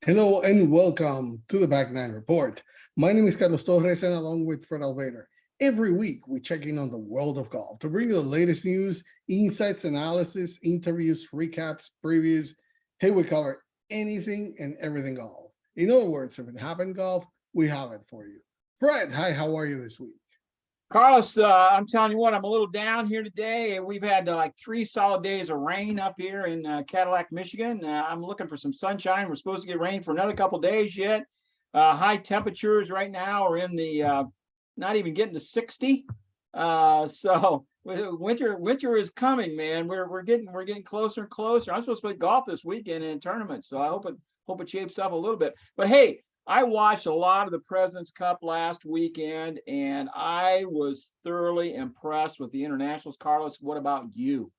Hello and welcome to the Back Nine Report. My name is Carlos Torres, and along with Fred Alvader, every week we check in on the world of golf to bring you the latest news, insights, analysis, interviews, recaps, previews. Hey, we cover anything and everything golf. In other words, if it happened golf, we have it for you. Fred, hi, how are you this week? Carlos, I'm telling you what, I'm a little down here today. We've had like 3 solid days of rain up here in Cadillac, Michigan. I'm looking for some sunshine. We're supposed to get rain for another couple days yet. High temperatures right now are in the not even getting to 60. So winter is coming, man. We're getting closer and closer. I'm supposed to play golf this weekend in a tournament, so I hope it shapes up a little bit. But hey, I watched a lot of the President's Cup last weekend, and I was thoroughly impressed with the internationals. Carlos, what about you?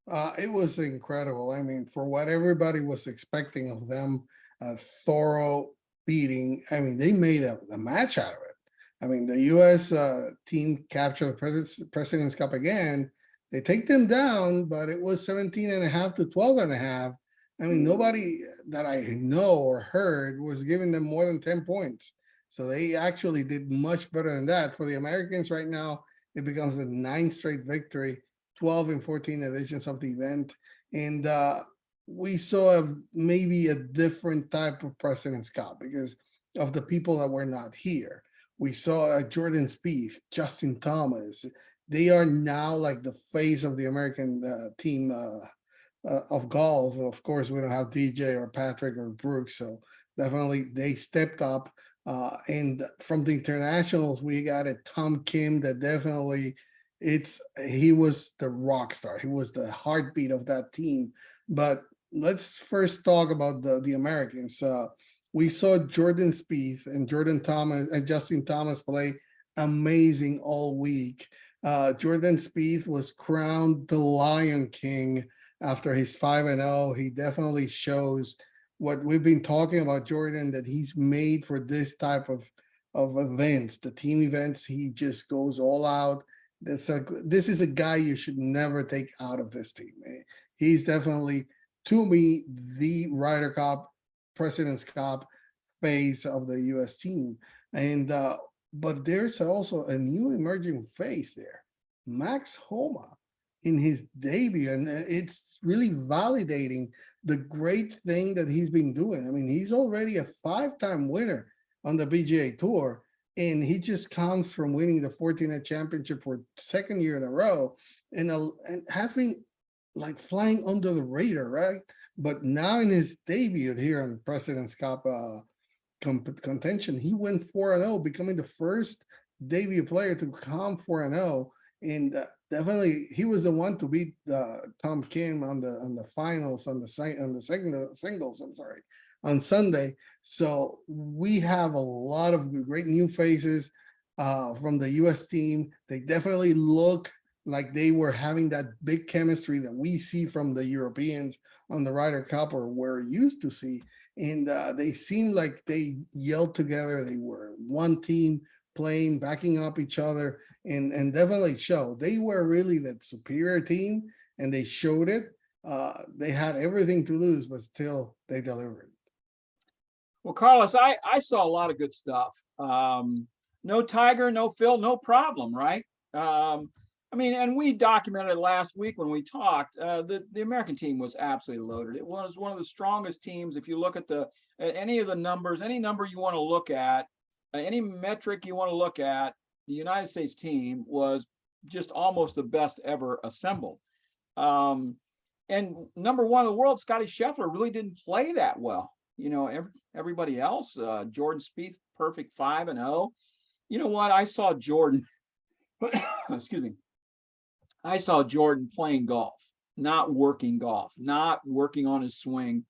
It was incredible. I mean, for what everybody was expecting of them, a thorough beating. I mean, they made a match out of it. I mean, the U.S. Team captured the President's Cup again. They take them down, but it was 17 and a half to 12 and a half. I mean, nobody that I know or heard was giving them more than 10 points. So they actually did much better than that. For the Americans right now, it becomes the ninth straight victory, 12 and 14 editions of the event. And we saw maybe a different type of President's Cup because of the people that were not here. We saw Jordan Spieth, Justin Thomas. They are now like the face of the American team of golf. Of course, we don't have DJ or Patrick or Brooks, so definitely they stepped up. And from the internationals, we got a Tom Kim that definitely he was the rock star. He was the heartbeat of that team. But let's first talk about the Americans. We saw Jordan Spieth and Jordan Thomas and Justin Thomas play amazing all week. Jordan Spieth was crowned the Lion King after his 5-0. He definitely shows what we've been talking about Jordan, that he's made for this type of events, the team events. He just goes all out. This is a guy you should never take out of this team. He's definitely, to me, the Ryder Cup, President's Cup face of the U.S. team. And but there's also a new emerging face there, Max Homa, in his debut, and it's really validating the great thing that he's been doing. I mean, he's already a 5-time winner on the PGA Tour, and he just comes from winning the 14th championship for second year in a row, and has been like flying under the radar, right? But now in his debut here on President's Cup contention, he went 4-0, becoming the first debut player to come 4-0. And definitely, he was the one to beat Tom Kim on the finals on the second singles. I'm sorry, on Sunday. So we have a lot of great new faces from the U.S. team. They definitely look like they were having that big chemistry that we see from the Europeans on the Ryder Cup, or we're used to see. And they seemed like they yelled together. They were one team playing, backing up each other, and definitely show they were really that superior team, and they showed it. They had everything to lose, but still they delivered. Well, Carlos, I saw a lot of good stuff. No Tiger, no Phil, no problem, right? I mean, and we documented it last week when we talked. The American team was absolutely loaded. It was one of the strongest teams. If you look at any of the numbers, any number you want to look at, any metric you want to look at, the United States team was just almost the best ever assembled. And number one in the world, Scotty Sheffler, really didn't play that well. You know, everybody else, Jordan Spieth, perfect 5-0. You know what? I saw Jordan, excuse me. I saw Jordan playing golf, not working on his swing.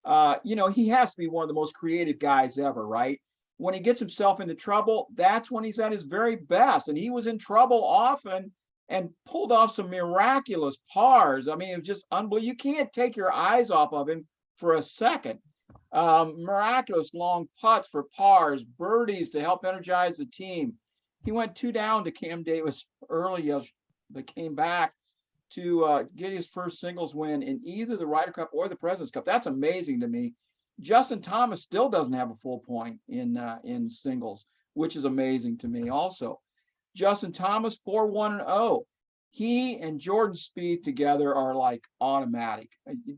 You know, he has to be one of the most creative guys ever, right? When he gets himself into trouble, that's when he's at his very best. And he was in trouble often and pulled off some miraculous pars. I mean, it was just unbelievable. You can't take your eyes off of him for a second. Miraculous long putts for pars, birdies to help energize the team. He went 2 down to Cam Davis early, but came back to get his first singles win in either the Ryder Cup or the President's Cup. That's amazing to me. Justin Thomas still doesn't have a full point in singles, which is amazing to me also. Justin Thomas, 4-1-0. He and Jordan Spieth together are like automatic.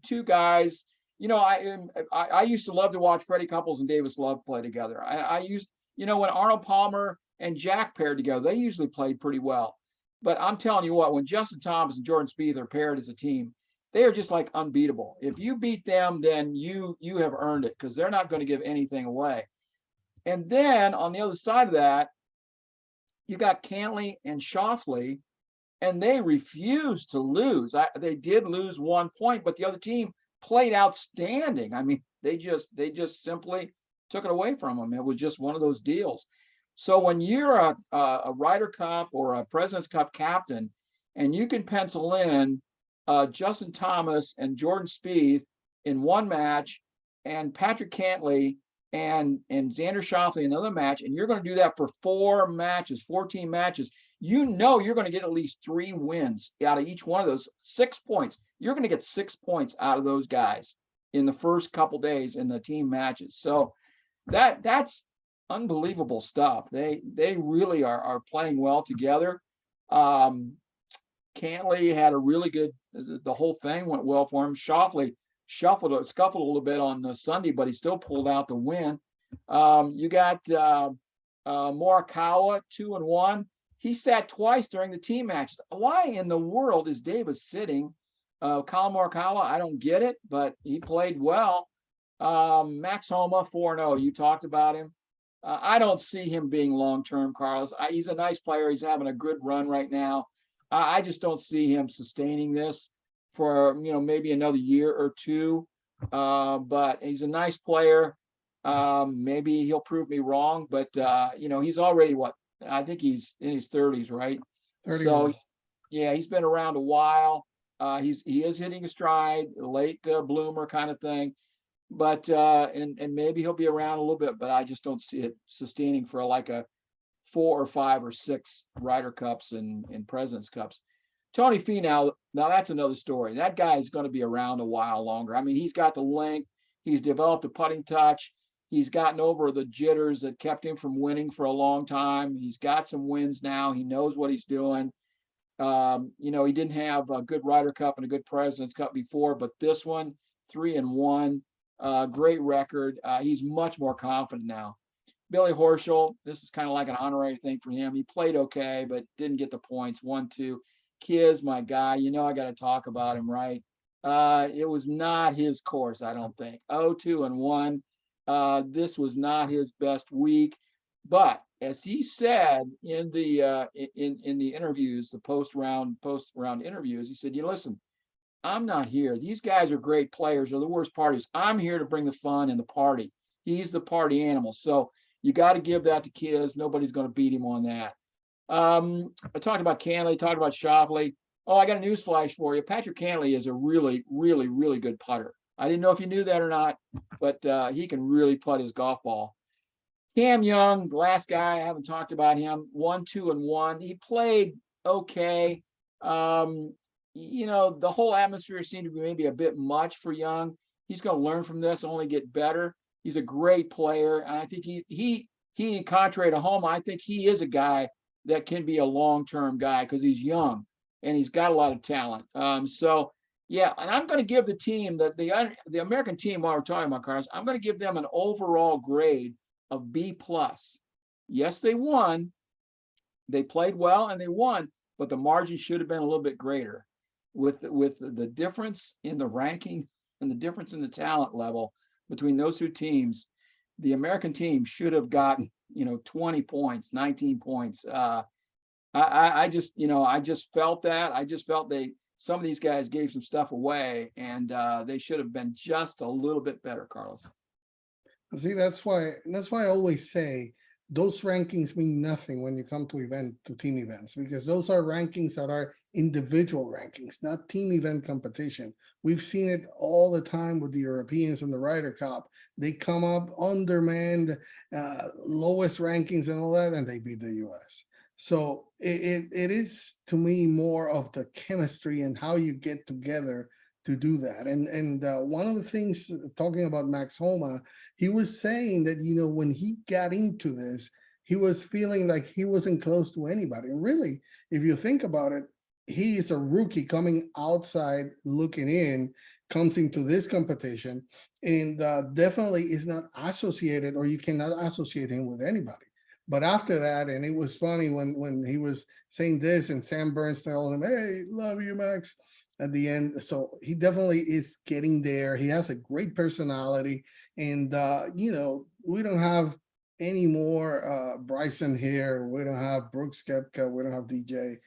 Two guys, I used to love to watch Freddie Couples and Davis Love play together. I used, when Arnold Palmer and Jack paired together, they usually played pretty well. But I'm telling you what, when Justin Thomas and Jordan Spieth are paired as a team, they are just like unbeatable. If you beat them, then you have earned it, because they're not going to give anything away. And then on the other side of that, you got Canley and Schauffele, and they refused to lose. They did lose 1 point, but the other team played outstanding. I mean, they just simply took it away from them. It was just one of those deals. So when you're a Ryder Cup or a President's Cup captain, and you can pencil in Justin Thomas and Jordan Spieth in one match, and Patrick Cantley and Xander Schauffele in another match, and you're going to do that for 14 matches, you're going to get at least 3 wins out of each one of those. 6 points. You're going to get 6 points out of those guys in the first couple days in the team matches. So that's unbelievable stuff. They really are playing well together. Cantley had a really good, the whole thing went well for him. Schauffele scuffled a little bit on Sunday, but he still pulled out the win. You got Morikawa, 2-1. He sat twice during the team matches. Why in the world is Davis sitting? Colin Morikawa, I don't get it, but he played well. Max Homa, 4-0. You talked about him. I don't see him being long-term, Carlos. He's a nice player. He's having a good run right now. I just don't see him sustaining this for, maybe another year or two. But he's a nice player. Maybe he'll prove me wrong, but he's already I think he's in his 30s, right? 31. So yeah, he's been around a while. He is hitting a stride, a late bloomer kind of thing. But and maybe he'll be around a little bit, but I just don't see it sustaining for like a 4 or 5 or 6 Ryder Cups and President's Cups. Tony Finau, now that's another story. That guy is going to be around a while longer. I mean, he's got the length. He's developed a putting touch. He's gotten over the jitters that kept him from winning for a long time. He's got some wins now. He knows what he's doing. He didn't have a good Ryder Cup and a good President's Cup before, but this one, 3-1, great record. He's much more confident now. Billy Horschel, this is kind of like an honorary thing for him. He played okay, but didn't get the points. 1-2. Kiz, my guy, I got to talk about him, right? It was not his course, I don't think. 0-2-1. This was not his best week, but as he said in the interviews, the post round interviews, he said, listen, I'm not here. These guys are great players. They're the worst parties. I'm here to bring the fun and the party. He's the party animal. So you got to give that to Kiz. Nobody's going to beat him on that. I talked about Canley, talked about Schauffele. Oh, I got a news flash for you. Patrick Canley is a really, really, really good putter. I didn't know if you knew that or not, but he can really putt his golf ball. Cam Young, the last guy, I haven't talked about him. 1-2-1. He played okay. The whole atmosphere seemed to be maybe a bit much for Young. He's going to learn from this, only get better. He's a great player, and I think he contrary to Homa, I think he is a guy that can be a long-term guy because he's young and he's got a lot of talent. Yeah, and I'm going to give the team the American team while we're talking about Carlos, I'm going to give them an overall grade of B+. Yes, they won. They played well and they won, but the margin should have been a little bit greater with the difference in the ranking and the difference in the talent level between those two teams. The American team should have gotten 20 points, 19 points. I just felt that. I just felt some of these guys gave some stuff away, and they should have been just a little bit better, Carlos. See, that's why I always say those rankings mean nothing when you come to team events, because those are rankings that are individual rankings, not team event competition. We've seen it all the time with the Europeans and the Ryder Cup. They come up undermanned, lowest rankings and all that, and they beat the US. So it is, to me, more of the chemistry and how you get together to do that. And one of the things talking about Max Homa, he was saying that, you know, when he got into this, he was feeling like he wasn't close to anybody. And really, if you think about it, he is a rookie coming outside looking in, comes into this competition, and definitely is not associated, or you cannot associate him with anybody. But after that, and it was funny when he was saying this, and Sam Burns told him, "Hey, love you, Max," at the end. So he definitely is getting there. He has a great personality, and you know, we don't have any more Bryson here. We don't have Brooks Koepka. We don't have DJ.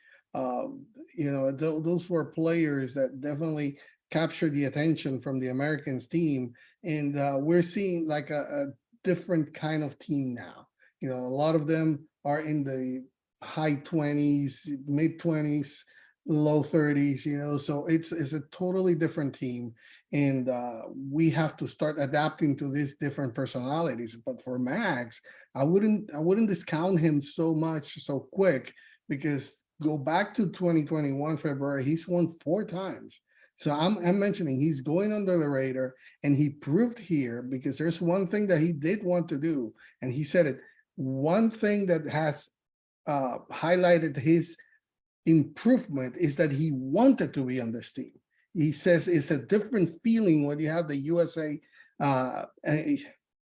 You know, those were players that definitely captured the attention from the Americans team, and we're seeing like a different kind of team now. You know, a lot of them are in the high 20s, mid 20s, low 30s, you know, so it's a totally different team. And we have to start adapting to these different personalities. But for Max, I wouldn't discount him so much so quick, because go back to 2021 February, he's won 4 times. So I'm mentioning he's going under the radar, and he proved here, because there's one thing that he did want to do, and he said it. One thing that has highlighted his improvement is that he wanted to be on this team. He says it's a different feeling when you have the USA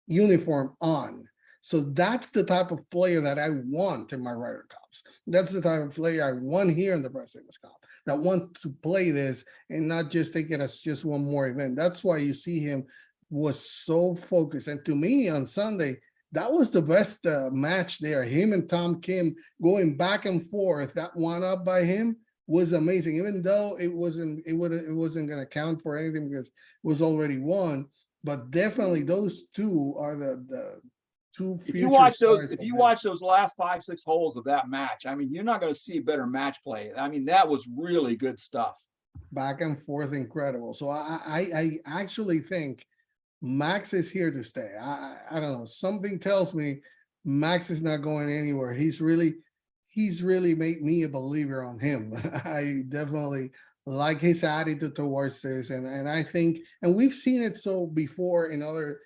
uniform on. So that's the type of player that I want in my Ryder Cups. That's the type of player I want here in the President's Cup, that want to play this and not just take it as just one more event. That's why you see him was so focused. And to me on Sunday, that was the best match there. Him and Tom Kim going back and forth. That one up by him was amazing. Even though it wasn't going to count for anything because it was already won. But definitely those two are the two If future you watch those, stars if of you this. watch those last 5-6 holes of that match, I mean, you're not going to see better match play. I mean, that was really good stuff. Back and forth, incredible. So I actually think Max is here to stay. I don't know. Something tells me Max is not going anywhere. He's really made me a believer on him. I definitely like his attitude towards this, and I think, and we've seen it so before in other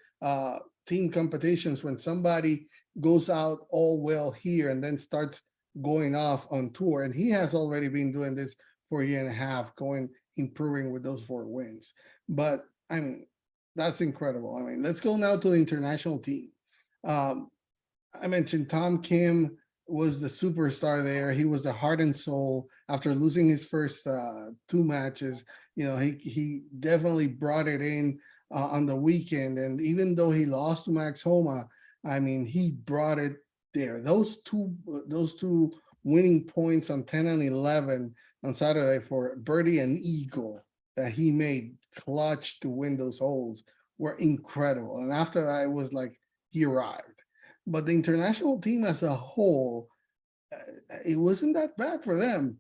team competitions, when somebody goes out all well here and then starts going off on tour, and he has already been doing this for a year and a half, improving with those 4 wins. But I mean, that's incredible. I mean, let's go now to the international team. I mentioned Tom Kim was the superstar there. He was the heart and soul after losing his first 2 matches. You know, he definitely brought it in on the weekend. And even though he lost to Max Homa, I mean, he brought it there. Those two winning points on 10 and 11 on Saturday for birdie and eagle that he made clutch to win those holes were incredible. And after that, it was like he arrived. But the international team as a whole, it wasn't that bad for them.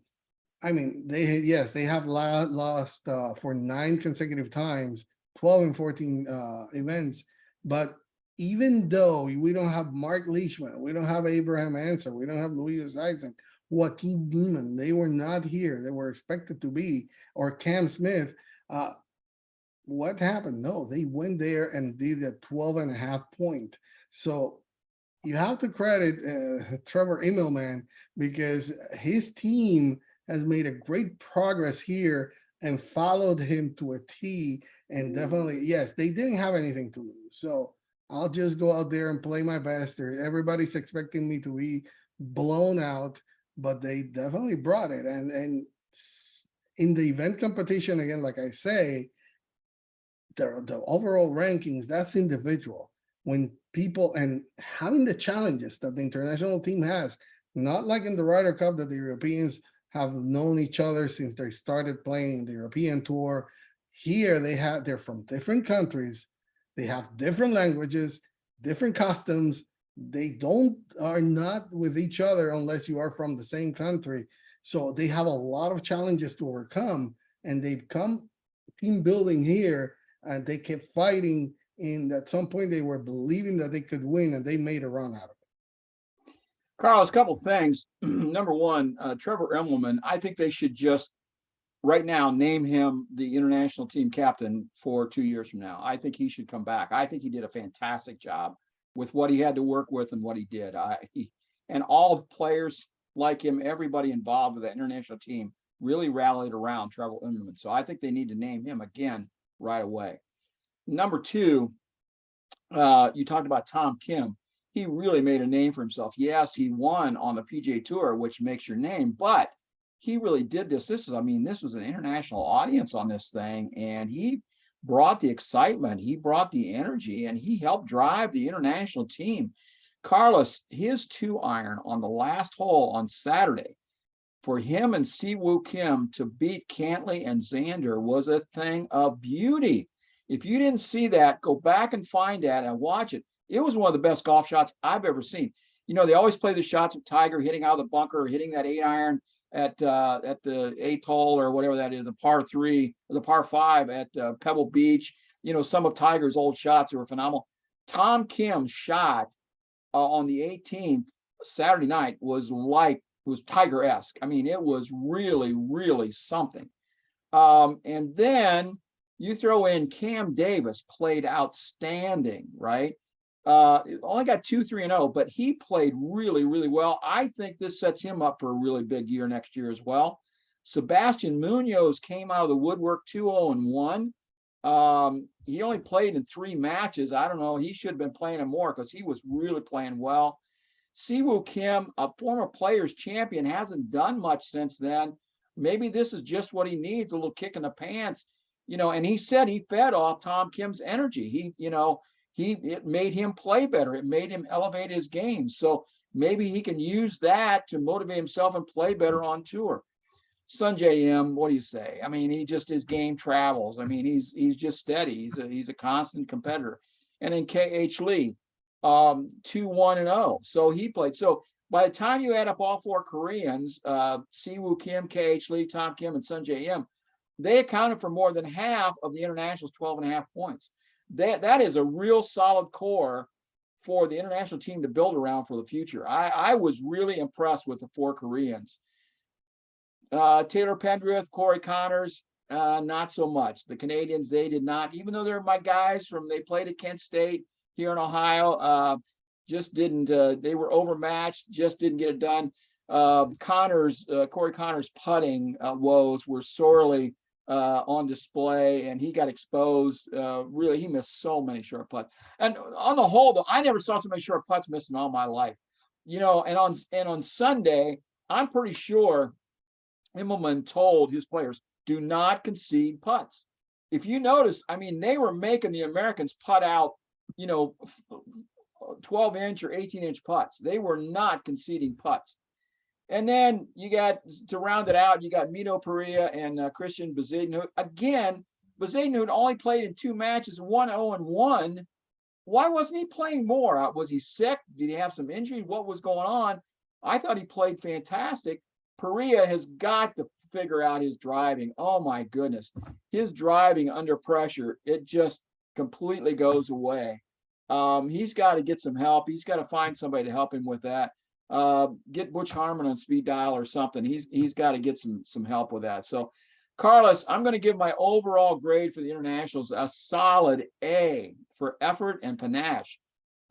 I mean, they have lost for 9 consecutive times, 12 and 14 events. But even though we don't have Mark Leishman, we don't have Abraham Answer, we don't have Louis Eisen, Joaquin Demon, they were not here. They were expected to be, or Cam Smith. What happened? No, they went there and did a 12.5 point. So you have to credit Trevor Emelman, because his team has made a great progress here and followed him to a T. And definitely, yes, they didn't have anything to lose. So I'll just go out there and play my best. Everybody's expecting me to be blown out, but they definitely brought it. And in the event competition, again, like I say, the overall rankings, that's individual. When people, and having the challenges that the international team has, not like in the Ryder Cup that the Europeans have known each other since they started playing the European tour. Here they're from different countries. They have different languages, different customs. They are not with each other unless you are from the same country. So they have a lot of challenges to overcome, and they've come team building here, and they kept fighting. And at some point they were believing that they could win, and they made a run out of it. Carlos, a couple of things. Number one, Trevor Emelman, I think they should just right now, name him the international team captain for 2 years from now. I think he should come back. I think he did a fantastic job with what he had to work with and what he did. And all the players like him, everybody involved with that international team really rallied around Trevor Emelman. So I think they need to name him again right away. Number two, you talked about Tom Kim. He really made a name for himself. Yes, he won on the PGA Tour, which makes your name, but he really did this. This was an international audience on this thing, and he brought the excitement, he brought the energy, and he helped drive the international team. Carlos, his 2-iron on the last hole on Saturday, for him and Siwoo Kim to beat Canley and Xander was a thing of beauty. If you didn't see that, go back and find that and watch it. It was one of the best golf shots I've ever seen. You know, they always play the shots of Tiger hitting out of the bunker, or hitting that 8-iron at the 8th hole or whatever that is, the par 3, or the par 5 at Pebble Beach. You know, some of Tiger's old shots were phenomenal. Tom Kim's shot on the 18th Saturday night was Tiger-esque. I mean, it was really, really something. And then you throw in Cam Davis, played outstanding, right? Only got 2, 3, and 0, but he played really, really well. I think this sets him up for a really big year next year as well. Sebastian Munoz came out of the woodwork 2-0-1. He only played in 3 matches. I don't know. He should have been playing in more because he was really playing well. Siwoo Kim, a former players champion, hasn't done much since then. Maybe this is just what he needs, a little kick in the pants, you know, and he said he fed off Tom Kim's energy. It made him play better. It made him elevate his game. So maybe he can use that to motivate himself and play better on tour. Sungjae Im, what do you say? I mean, his game travels. I mean, he's just steady. He's a constant competitor. And then KH Lee, 2-1-0. So he played. So by the time you add up all 4 Koreans, Siwoo Kim, KH Lee, Tom Kim, and Sungjae Im, they accounted for more than half of the international's 12.5 points. That is a real solid core for the international team to build around for the future. I was really impressed with the 4 Koreans. Taylor Pendrith, Corey Connors, not so much. The Canadians, they did not, even though they're my guys they played at Kent State here in Ohio, just didn't, they were overmatched, just didn't get it done. Corey Connors' putting woes were sorely on display, and he got exposed. Really, he missed so many short putts. And on the whole, though, I never saw so many short putts missed in all my life. You know, and on Sunday, I'm pretty sure Emelman told his players, do not concede putts. If you notice, I mean, they were making the Americans putt out, 12-inch or 18-inch putts. They were not conceding putts. And then you got, to round it out, you got Mito Perea and Christian Bezuidenhout. Again, Bezuidenhout only played in 2 matches, 1-0-1. Why wasn't he playing more? Was he sick? Did he have some injury? What was going on? I thought he played fantastic. Perea has got to figure out his driving. Oh my goodness. His driving under pressure, it just completely goes away. He's got to get some help. He's got to find somebody to help him with that. Get Butch Harmon on speed dial or something. He's got to get some help with that. So, Carlos, I'm going to give my overall grade for the internationals a solid A for effort and panache.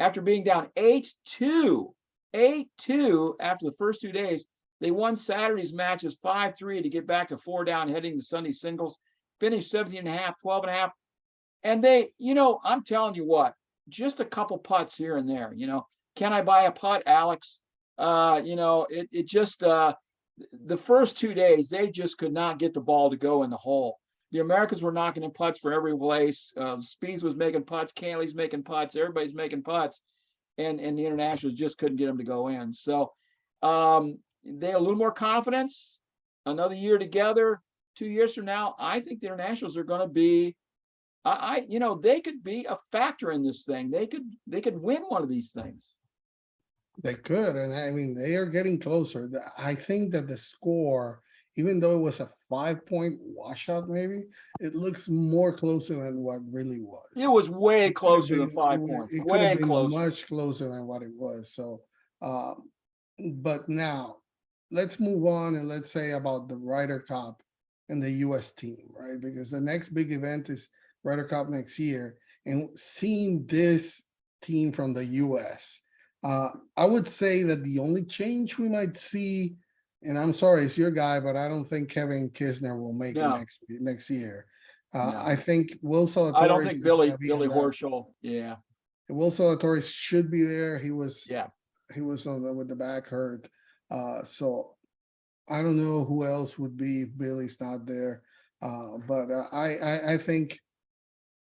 After being down 8-2 after the first 2 days, they won Saturday's matches 5-3 to get back to 4 down heading to Sunday singles, finished 17.5, 12.5. And they, I'm telling you what, just a couple putts here and there, can I buy a putt, Alex? The first 2 days, they just could not get the ball to go in the hole. The Americans were knocking in putts for every place. Spieth was making putts, Canley's making putts, everybody's making putts, and the internationals just couldn't get them to go in. So they had a little more confidence. Another year together, 2 years from now, I think the internationals are going to be, they could be a factor in this thing. They could win one of these things. They could, and I mean, they are getting closer. I think that the score, even though it was a 5-point washout, maybe it looks more closer than what really was. It was way closer than 5 points. It could Way have been closer. much closer than what it was. So, but now let's move on and let's say about the Ryder Cup. and the US team, right? Because the next big event is Ryder Cup next year. And seeing this team from the US, I would say that the only change we might see, and I'm sorry, it's your guy, but I don't think Kevin Kisner will make it No, next year. no. I think Will I don't Zalatoris think is going to be Billy in that. Horschel. Yeah, Will Zalatoris should be there. yeah. He was on with the back hurt. So I don't know who else would be if Billy's not there. But I think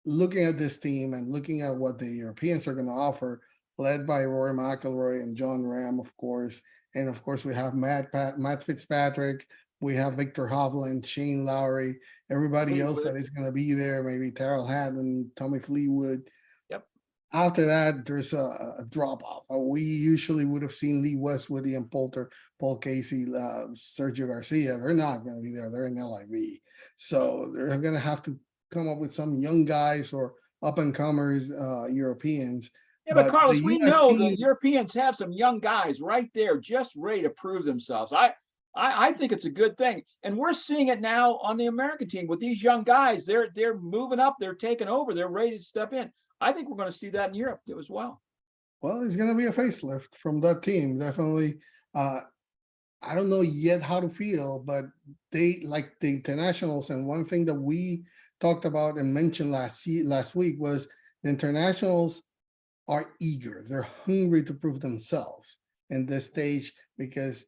looking at this team and looking at what the Europeans are going to offer, led by Rory McIlroy and John Ram, of course, and of course we have Matt Fitzpatrick, we have Victor Hovland, Shane Lowry, everybody else that Fleetwood. is going to be there, maybe Terrell Hatton, Tommy Fleetwood. Yep. After that, there's a drop off. We usually would have seen Lee Westwood, Ian Poulter, Paul Casey, Sergio Garcia. They're not going to be there. They're in LIV. So they're going to have to come up with some young guys or up and comers, Europeans. Yeah, but But the Carlos, we US know team, the Europeans have some young guys right there, just ready to prove themselves. I think it's a good thing, and we're seeing it now on the American team with these young guys. They're moving up. They're taking over. They're ready to step in. I think we're going to see that in Europe as well. well, it's going to be a facelift from that team. Definitely. I don't know yet how to feel, but they like the internationals. And one thing that we talked about and mentioned last week was the internationals are eager. They're hungry to prove themselves in this stage because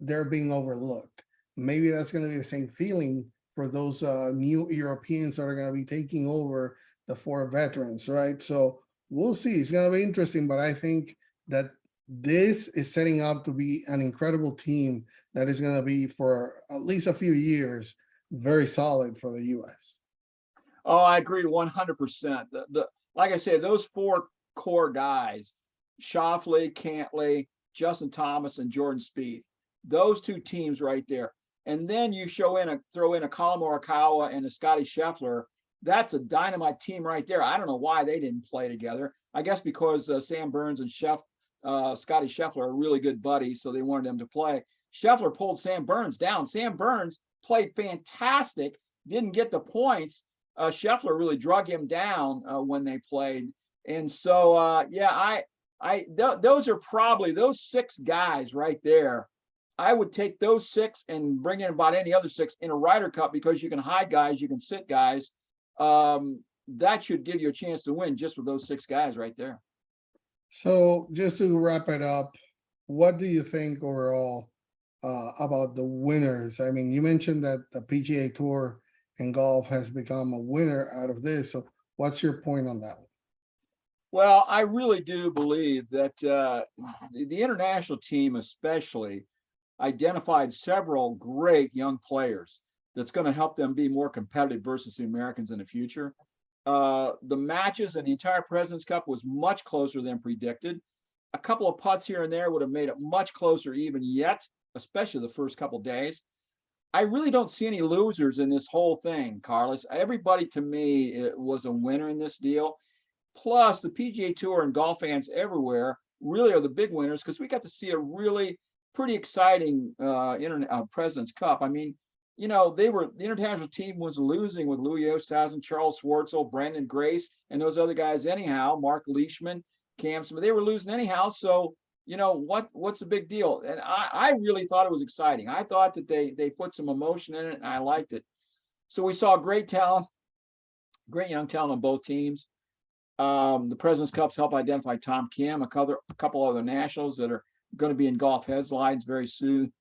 they're being overlooked. Maybe that's going to be the same feeling for those new Europeans that are going to be taking over the four veterans, right? So we'll see. It's going to be interesting, but I think that this is setting up to be an incredible team that is going to be for at least a few years very solid for the US. Oh, I agree 100%. The like I said, those four core guys, Schauffele, Cantley, Justin Thomas, and Jordan Spieth, those two teams right there. And then you throw in a Colin Morikawa and a Scotty Sheffler. That's a dynamite team right there. I don't know why they didn't play together. I guess because Sam Burns and Scotty Sheffler are really good buddies, so they wanted them to play. Scheffler pulled Sam Burns down. Sam Burns played fantastic, didn't get the points. Scheffler really drug him down when they played. And so, those are probably those six guys right there. I would take those six and bring in about any other six in a Ryder Cup because you can hide guys, you can sit guys. That should give you a chance to win just with those six guys right there. So just to wrap it up, what do you think overall about the winners? I mean, you mentioned that the PGA Tour and golf has become a winner out of this. So what's your point on that one? Well, I really do believe that the international team especially identified several great young players that's going to help them be more competitive versus the Americans in the future. The matches and the entire President's Cup was much closer than predicted. A couple of putts here and there would have made it much closer even yet, especially the first couple of days. I really don't see any losers in this whole thing, Carlos. Everybody to me was a winner in this deal. Plus, the PGA Tour and golf fans everywhere really are the big winners because we got to see a really pretty exciting President's Cup. I mean, you know, the international team was losing with Louis Oosthuizen, Charles Schwartzel, Brandon Grace, and those other guys anyhow, Mark Leishman, Cam Smith. They were losing anyhow. So, you know, what's the big deal? And I really thought it was exciting. I thought that they put some emotion in it, and I liked it. So we saw great talent, great young talent on both teams. The President's Cup's helped identify Tom Kim, a couple other nationals that are going to be in golf headlines very soon.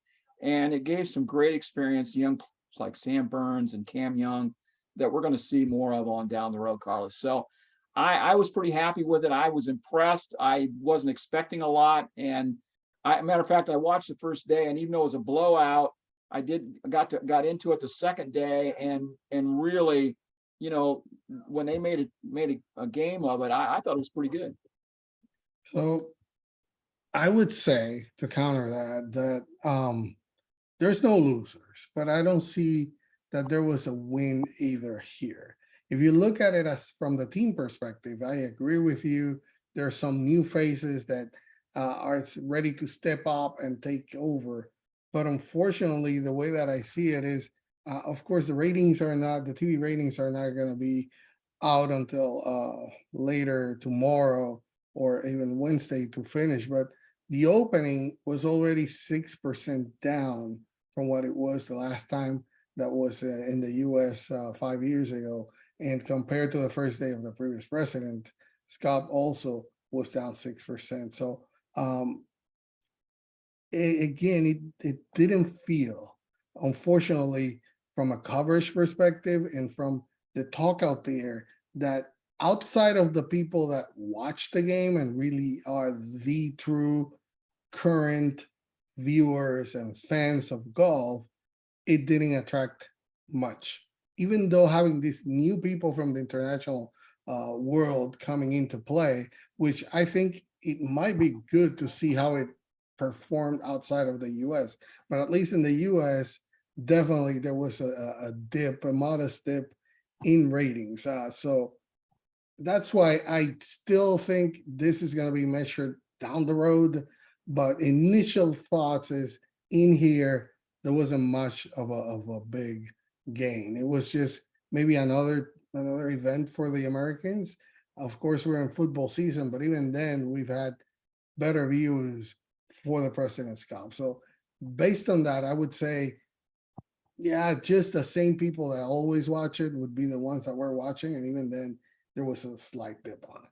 And it gave some great experience, young like Sam Burns and Cam Young, that we're going to see more of on down the road, Carlos. So I was pretty happy with it. I was impressed. I wasn't expecting a lot. And matter of fact, I watched the first day, and even though it was a blowout, I got into it the second day and really, you know, when they made a game of it, I thought it was pretty good. So I would say to counter that there's no losers, but I don't see that there was a win either here. If you look at it as from the team perspective, I agree with you. There are some new faces that are ready to step up and take over. But unfortunately, the way that I see it is Of course, the TV ratings are not going to be out until later tomorrow or even Wednesday to finish. But the opening was already 6% down from what it was the last time that was in the US 5 years ago. And compared to the first day of the previous president, Scott also was down 6%. So it didn't feel, unfortunately, from a coverage perspective and from the talk out there, that outside of the people that watch the game and really are the true current viewers and fans of golf, it didn't attract much. Even though having these new people from the international world coming into play, which I think it might be good to see how it performed outside of the US. But at least in the US, definitely there was a modest dip in ratings. So that's why I still think this is going to be measured down the road. But initial thoughts is in here, there wasn't much of a big gain. It was just maybe another event for the Americans. Of course, we're in football season, but even then, we've had better views for the President's Cup. So based on that, I would say, yeah, just the same people that always watch it would be the ones that were watching, and even then, there was a slight dip on it.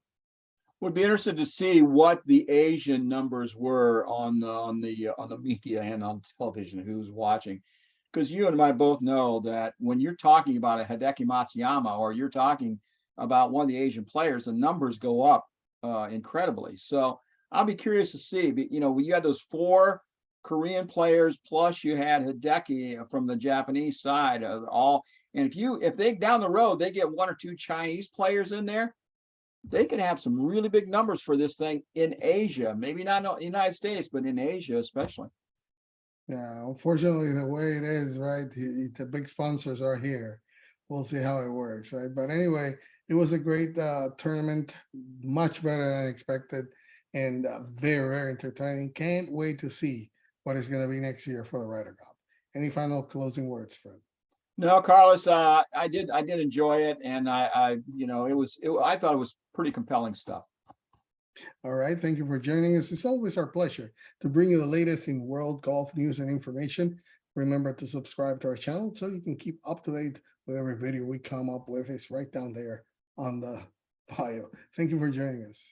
Would be interested to see what the Asian numbers were on the media and on television, who's watching. Because you and I both know that when you're talking about a Hideki Matsuyama or you're talking about one of the Asian players, the numbers go up incredibly. So I'll be curious to see. You know, you had those 4 Korean players, plus you had Hideki from the Japanese side, all. And if they down the road they get 1 or 2 Chinese players in there, they can have some really big numbers for this thing in Asia. Maybe not in the United States, but in Asia especially. Yeah, unfortunately, the way it is, right? The big sponsors are here. We'll see how it works, right? But anyway, it was a great tournament, much better than expected, and very, very entertaining. Can't wait to see what is going to be next year for the Ryder Cup. Any final closing words, Fred? No, Carlos, I did enjoy it, and I thought it was pretty compelling stuff. All right, thank you for joining us. It's always our pleasure to bring you the latest in world golf news and information. Remember to subscribe to our channel so you can keep up to date with every video we come up with. It's right down there on the bio. Thank you for joining us.